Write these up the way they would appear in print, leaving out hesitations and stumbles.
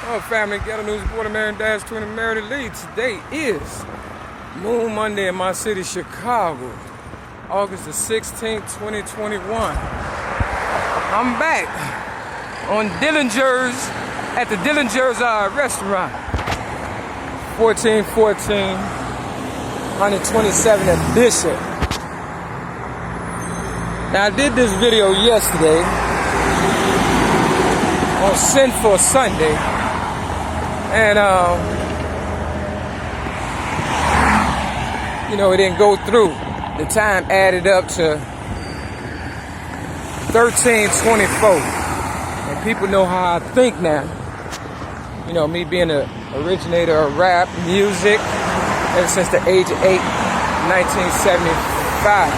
Hello family, Ghetto News reporter Mary-20 MARY-MACK-U-LE. Today is Moon Monday in my city, Chicago, August the 16th, 2021. I'm back on Dillinger's, at the Dillinger's restaurant, 1414 127 at Bishop. Now I did this video yesterday on Sinful Sunday, and you know, it didn't go through. The time added up to 13:24, and people know how I think now. You know, me being the originator of rap music ever since the age of 8, 1975,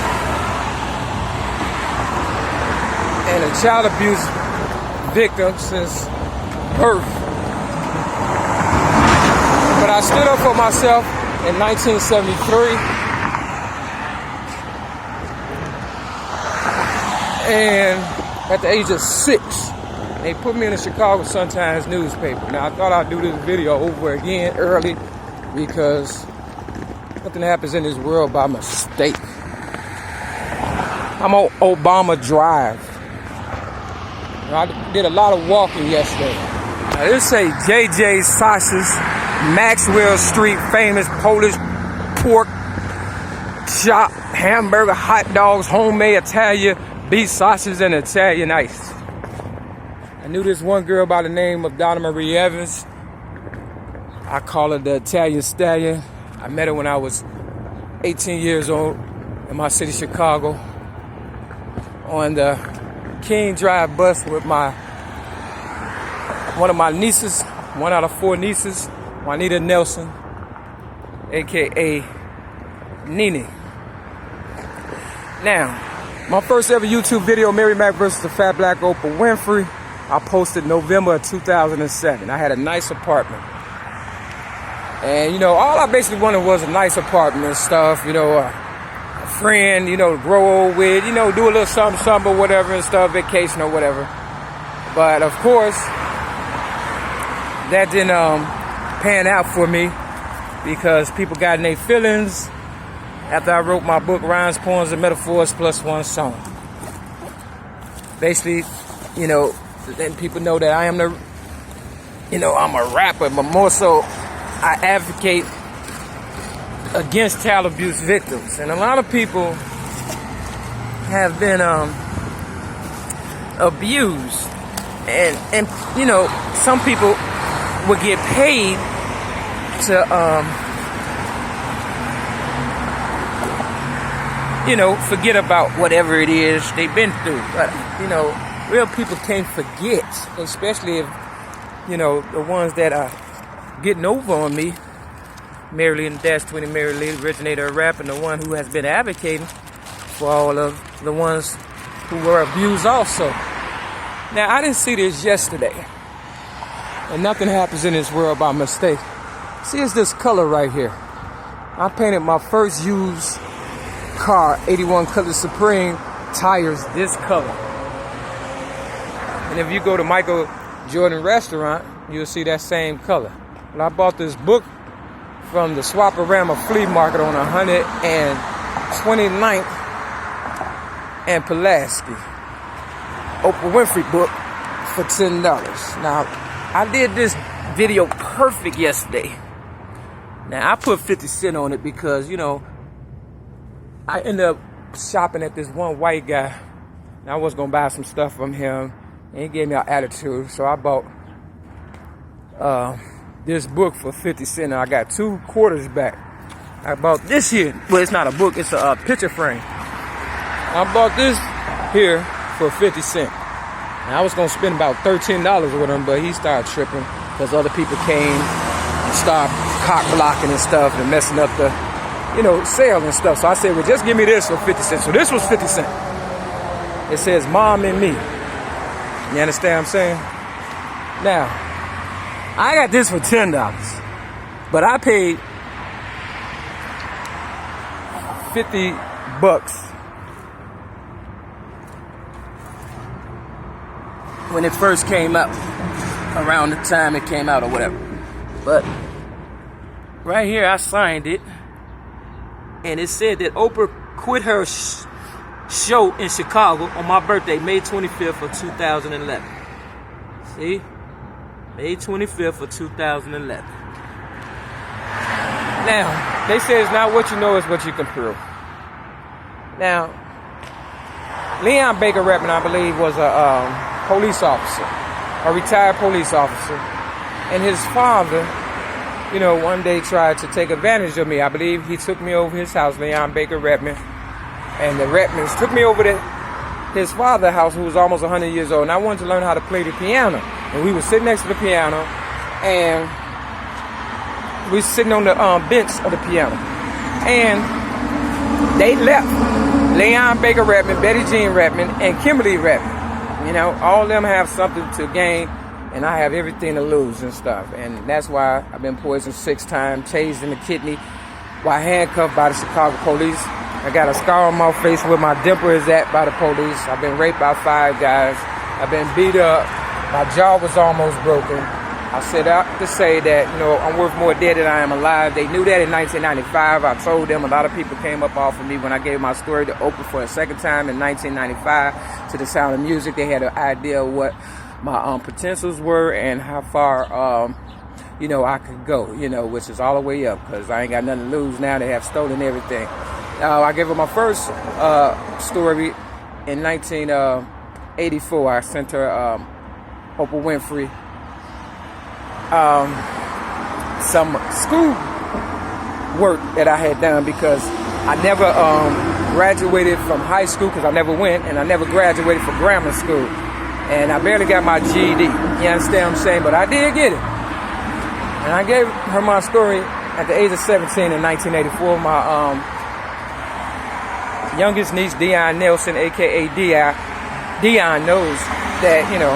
and a child abuse victim since birth. But I stood up for myself in 1973, and at the age of 6, they put me in the Chicago Sun-Times newspaper. Now I thought I'd do this video over again early because nothing happens in this world by mistake. I'm on Obama Drive. I did a lot of walking yesterday. Now this say JJ Sauces, Maxwell Street, famous Polish pork shop, hamburger, hot dogs, homemade Italian beef sausages, and Italian ice. I knew this one girl by the name of Donna Marie Evans. I call her the Italian Stallion. I met her when I was 18 years old in my city, Chicago, on the King Drive bus with one of my nieces, one out of 4 nieces, Juanita Nelson, aka Nino. Now, my first ever YouTube video, Mary-Mack versus the fat black Oprah Winfrey, I posted November of 2007. I had a nice apartment. And you know, all I basically wanted was a nice apartment and stuff, you know, a friend, you know, to grow old with, you know, do a little something or whatever and stuff, vacation or whatever. But of course, that didn't pan out for me because people got in their feelings after I wrote my book, Rhymes, Poems, and Metaphors plus One Song. Basically, you know, letting people know that I am I'm a rapper, but more so, I advocate against child abuse victims. And a lot of people have been abused. And you know, some people would get paid to you know, forget about whatever it is they've been through. But you know, real people can't forget, especially if, you know, the ones that are getting over on me, Mary-20 MARY-MACK-U-LE, originator of rap, and the one who has been advocating for all of the ones who were abused also. Now, I didn't see this yesterday, and nothing happens in this world by mistake. See, it's this color right here. I painted my first used car, 81 Color Supreme tires, this color. And if you go to Michael Jordan restaurant, you'll see that same color. And I bought this book from the Swaparama flea market on 129th and Pulaski. Oprah Winfrey book for $10. Now, I did this video perfect yesterday. Now, I put 50 cents on it because, you know, I ended up shopping at this one white guy. And I was going to buy some stuff from him, and he gave me an attitude. So I bought this book for 50 cents. I got 2 quarters back. I bought this here. Well, it's not a book, it's a picture frame. I bought this here for 50 cents. And I was going to spend about $13 with him, but he started tripping because other people came and started cock blocking and stuff and messing up the, you know, sale and stuff. So I said, well, just give me this for 50 cents. So this was 50 cents. It says Mom and Me. You understand what I'm saying? Now, I got this for $10, but I paid $50 when it first came up. around the time it came out or whatever. But right here, I signed it, and it said that Oprah quit her show in Chicago on my birthday, May 25th of 2011. See? May 25th of 2011. Now, they say it's not what you know, it's what you can prove. Now, Leon Baker Redmond, I believe, was a police officer, a retired police officer. And his father, you know, one day tried to take advantage of me. I believe he took me over his house, Leon Baker Redmond. And the Redmonds took me over to his father's house, who was almost 100 years old. And I wanted to learn how to play the piano. And we were sitting next to the piano, and we were sitting on the bench of the piano. And they left. Leon Baker Redmond, Betty Jean Redmond, and Kimberly Redmond. You know, all of them have something to gain, and I have everything to lose and stuff. And that's why I've been poisoned 6 times, tased in the kidney, while handcuffed by the Chicago police. I got a scar on my face where my dimple is at by the police. I've been raped by 5 guys. I've been beat up. My jaw was almost broken. I set out to say that, you know, I'm worth more dead than I am alive. They knew that in 1995. I told them. A lot of people came up off of me when I gave my story to Oprah for a second time in 1995 to The Sound of Music. They had an idea of what my potentials were and how far, you know, I could go, you know, which is all the way up, because I ain't got nothing to lose now. They have stolen everything. I gave her my first story in 1984. I sent her Oprah Winfrey some school work that I had done, because I never graduated from high school, because I never went, and I never graduated from grammar school, and I barely got my GED. You understand what I'm saying? But I did get it, and I gave her my story at the age of 17 in 1984. My youngest niece, Dion Nelson, aka Dion, knows that, you know,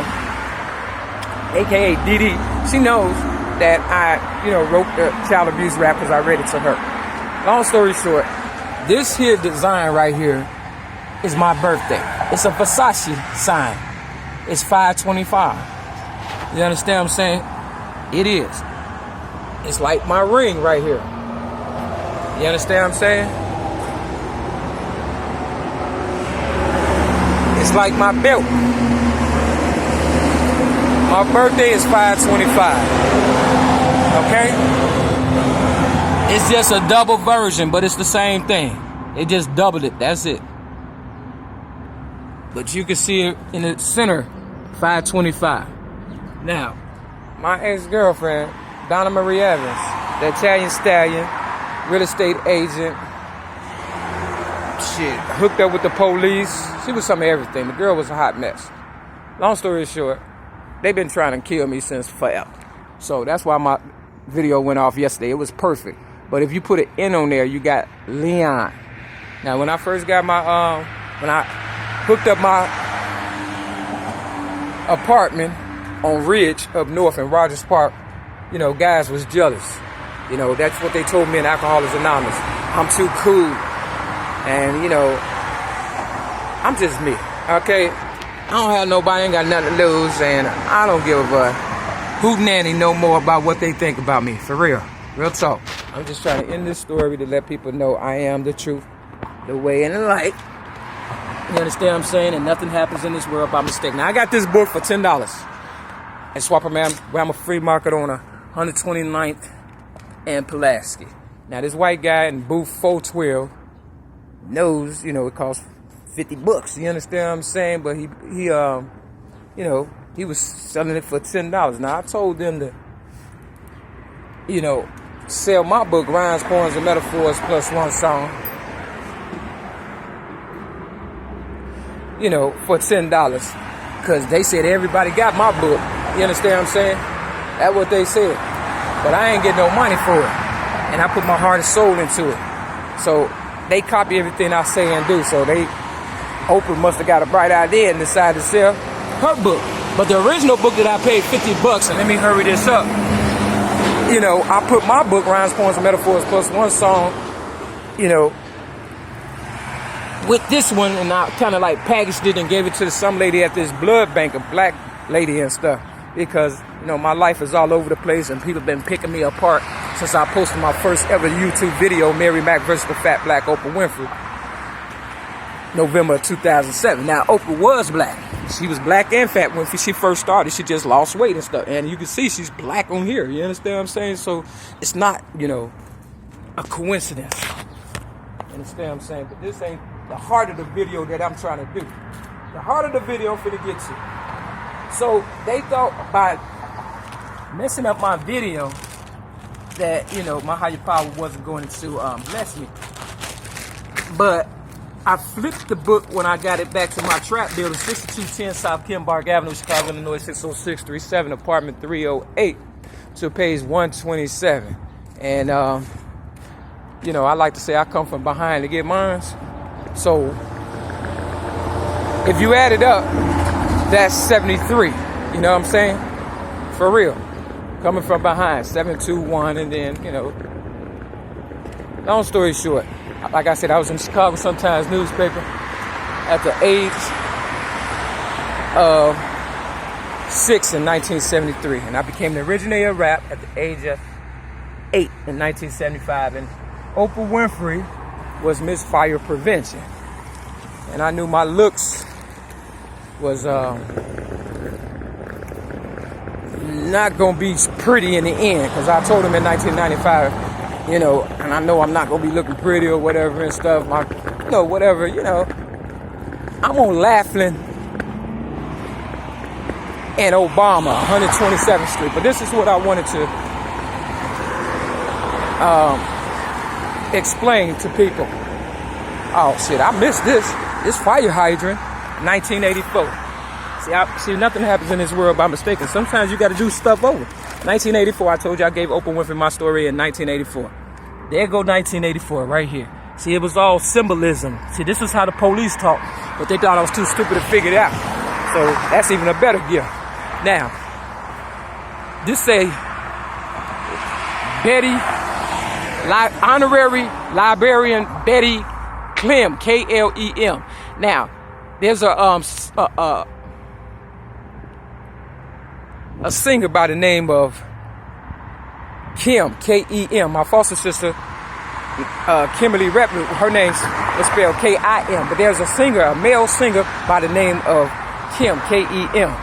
aka Didi, she knows that I, you know, wrote the child abuse rap because I read it to her. Long story short, this here design right here is my birthday. It's a Versace sign. It's 525. You understand what I'm saying? It is. It's like my ring right here. You understand what I'm saying? It's like my belt. My birthday is 525. Okay? It's just a double version, but it's the same thing. They just doubled it. That's it. But you can see it in the center, 525. Now, my ex-girlfriend, Donna Marie Evans, the Italian stallion, real estate agent, shit, hooked up with the police. She was some of everything. The girl was a hot mess. Long story short, they've been trying to kill me since forever. So that's why my video went off yesterday. It was perfect. But if you put an N on there, you got Leon. Now, when I first got my, when I hooked up my apartment on Ridge up north in Rogers Park, you know, guys was jealous. You know, that's what they told me in Alcoholics Anonymous. I'm too cool. And, you know, I'm just me, okay? I don't have nobody, ain't got nothing to lose, and I don't give a hootenanny no more about what they think about me, for real. Real talk. I'm just trying to end this story to let people know I am the truth, the way, and the light. You understand what I'm saying? And nothing happens in this world by mistake. Now, I got this book for $10 at Swapperman Free Market on 129th and Pulaski. Now, this white guy in booth 412 knows, you know, it costs $50. You understand what I'm saying? But he you know, he was selling it for $10. Now, I told them to, you know, sell my book, Rhymes, Poems, and Metaphors plus one song, you know, for $10. Because they said everybody got my book. You understand what I'm saying? That's what they said. But I ain't getting no money for it. And I put my heart and soul into it. So they copy everything I say and do. So Oprah must have got a bright idea and decided to sell her book. But the original book that I paid $50, and let me hurry this up. You know, I put my book, Rhymes, Poems, and Metaphors plus one song, you know, with this one, and I kind of like packaged it and gave it to some lady at this blood bank, a black lady and stuff. because, you know, my life is all over the place and people have been picking me apart since I posted my first ever YouTube video, Mary Mack versus the fat black Oprah Winfrey, November of 2007. Now, Oprah was black. She was black and fat when she first started. She just lost weight and stuff. And you can see she's black on here. You understand what I'm saying? So it's not, you know, a coincidence. You understand what I'm saying? But this ain't the heart of the video that I'm trying to do. The heart of the video I'm finna get to. So they thought by messing up my video that, you know, my higher power wasn't going to bless me. But I flipped the book when I got it back to my trap building, 6210 South Kimbark Avenue, Chicago, Illinois, 60637, apartment 308, to page 127. And, you know, I like to say I come from behind to get mine. So if you add it up, that's 73. You know what I'm saying? For real. Coming from behind, 721, and then, you know, long story short, like I said, I was in Chicago Sun-Times newspaper at the age of 6 in 1973. And I became the originator of rap at the age of 8 in 1975. And Oprah Winfrey was misfire prevention. And I knew my looks was not going to be pretty in the end. Because I told him in 1995, you know, and I know I'm not going to be looking pretty or whatever and stuff. You know, whatever, you know. I'm on Laf-N and Obama, 127th Street. But this is what I wanted to explain to people. Oh, shit, I missed this. This fire hydrant, 1984. See, nothing happens in this world by mistake. And sometimes you got to do stuff over. 1984, I told you I gave Oprah Winfrey my story in 1984. There go 1984 right here. See, it was all symbolism. See, this is how the police talk, but they thought I was too stupid to figure it out. So that's even a better gift. Now, this say Betty, Honorary Librarian Betty Clem, K-L-E-M. Now, there's a singer by the name of Kim, K-E-M. My foster sister, Kimberly Repton, her name's spelled K-I-M. But there's a singer, a male singer by the name of Kim, K-E-M.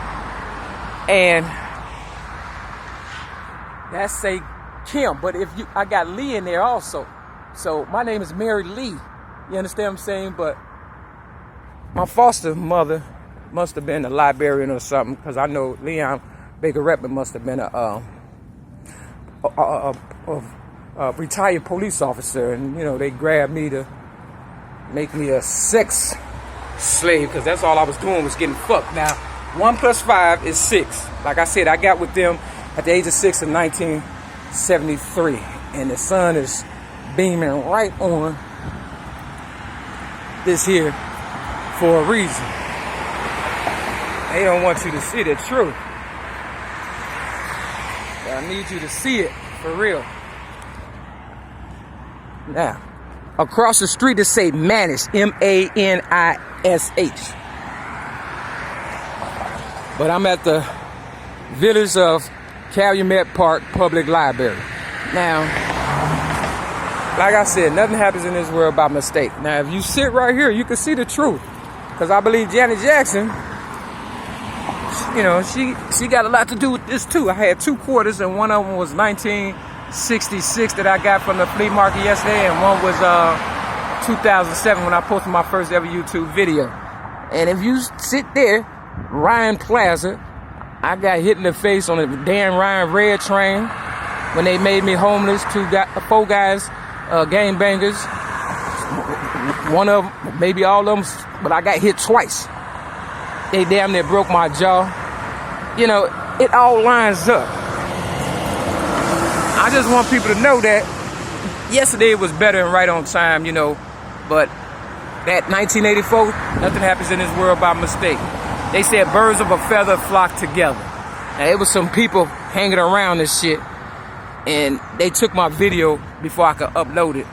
And that's say Kim. But if I got Lee in there also. So my name is Mary Lee. You understand what I'm saying? But my foster mother must have been a librarian or something, because I know Leon Baker Repton must have been a retired police officer, and you know, they grabbed me to make me a sex slave, because that's all I was doing was getting fucked. Now 1 + 5 is 6. Like I said, I got with them at the age of 6 in 1973, and the sun is beaming right on this here for a reason. They don't want you to see the truth. I need you to see it for real. Now, across the street it say Manish, M-A-N-I-S-H. But I'm at the Village of Calumet Park Public Library. Now, like I said, nothing happens in this world by mistake. Now, if you sit right here, you can see the truth. Because I believe Janet Jackson, you know, she got a lot to do with this too. I had 2 quarters, and one of them was 1966 that I got from the flea market yesterday, and one was 2007 when I posted my first ever YouTube video. And if you sit there, Ryan Plaza, I got hit in the face on the Dan Ryan Red train when they made me homeless. 4 guys, gangbangers. One of them, maybe all of them, but I got hit twice. They damn near broke my jaw. You know, it all lines up. I just want people to know that yesterday was better and right on time, you know, but that 1984, nothing happens in this world by mistake. They said birds of a feather flock together. Now, it was some people hanging around this shit, and they took my video before I could upload it.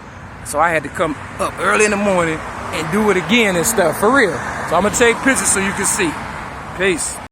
So I had to come up early in the morning and do it again and stuff, for real. So I'm gonna take pictures so you can see. Peace.